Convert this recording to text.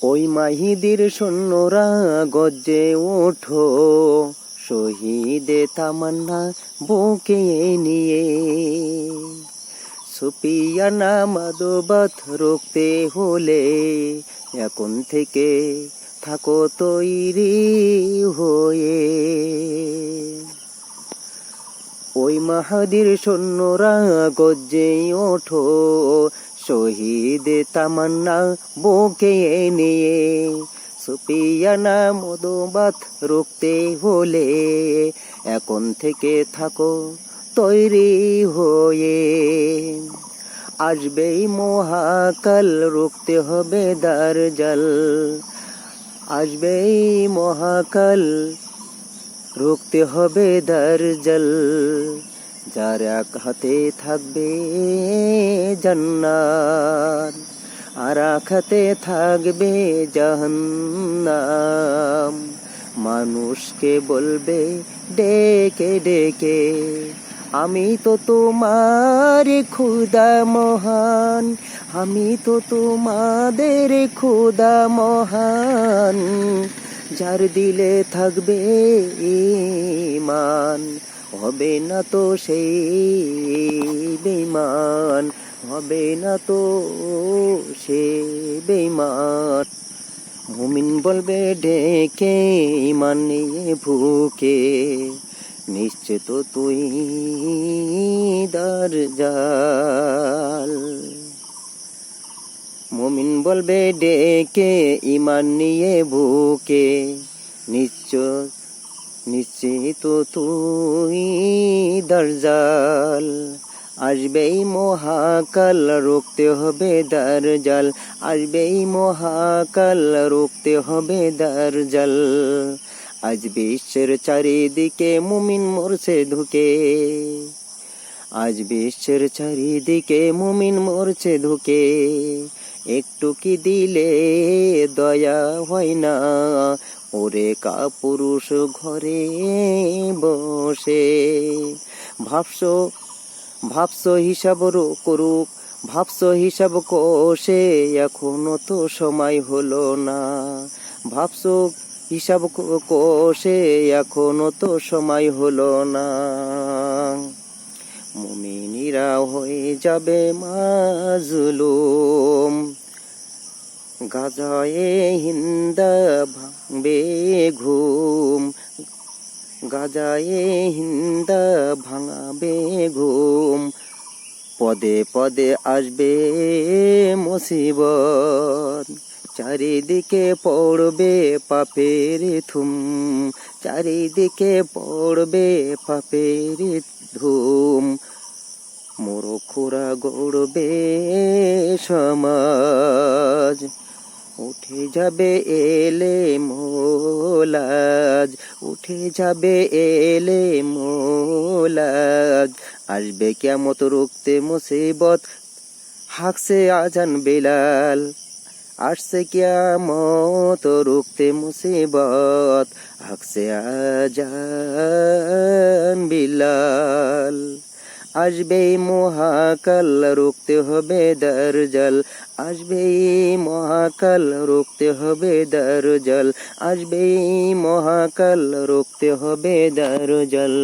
ওই মাহিদির সৈন্যরা গর্জে ওঠো, শহীদে তামান্না বুকে নিয়ে। সুফিয়ানা মাদবাত রুখতে হলে এখন থেকে থাকো তৈরি হয়ে। ওই মাহাদির সৈন্যরা গর্জে ওঠো, শহীদে তামান্না বুকে নিয়ে। সুফিয়ানা মাদবাত রুখতে হলে এখন থেকে থাকো তৈরি হয়ে। আসবেই মহাকাল, রুখতে হবে দাজ্জাল। আসবেই মহাকাল, রুখতে হবে দাজ্জাল। যার এক হাতে থাকবে জান্নাত, আর এক হাতে থাকবে জাহান্নাম। মানুষকে বলবে ডেকে ডেকে, আমি তো তোমার খোদা মহান, আমি তো তোমাদের খোদা মহান। যার দিলে থাকবে ঈমান, হবে না তো সেই বেঈমান, হবে না তো সে বেঈমান। মুমিন বলবে ডেকে ঈমান নিয়ে ভুকে, নিশ্চিত তুই দাজ্জাল। মুমিন বলবে ডেকে ঈমান নিয়ে বুকে, নিশ্চিত তুই দাজ্জাল। আসবেই মহাকাল, রুখতে হবে দাজ্জাল। আসবেই মহাকাল, রুখতে হবে দাজ্জাল। আজ বিশ্বের চারিদিকে মুমিন মরছে ধুকে, আজ বিশ্বের চারিদিকে মুমিন মরছে ধুকে। একটু কি দিলে দয়া হয় না, ওরে কাপুরুষ ঘরে বসে। ভাবছো হিসাব করুক, ভাবছো হিসাব কষে, এখনো তো সময় হলো না। ভাবছো হিসাব কষে, এখনো তো সময় হলো না। মুমিনীরা হয়ে যাবে মাজলুম, গাজায়ে হিন্দা ভাঙবে ঘুম, গাজায়ে হিন্দা ভাঙাবে ঘুম। পদে পদে আসবে মুসিবত, চারিদিকে পড়বে পাপের ধুম, চারিদিকে পড়বে পাপের ধুম। মূর্খরা গড়বে সমাজ, উঠে যাবে এলে মোলাজ, উঠে যাবে এলে মোলাজ। আসবে কিয়ামত, রুখতে মুসিবত, হাঁকছে আজান বিলাল। আসছে কিয়ামত, রুখতে মুসিবত, হাঁকছে আজান বিলাল। আসবেই মহাকাল, রুখতে হবে দাজ্জাল। আসবেই মহাকাল, রুখতে হবে দাজ্জাল। আসবেই মহাকাল, রুখতে হবে দাজ্জাল।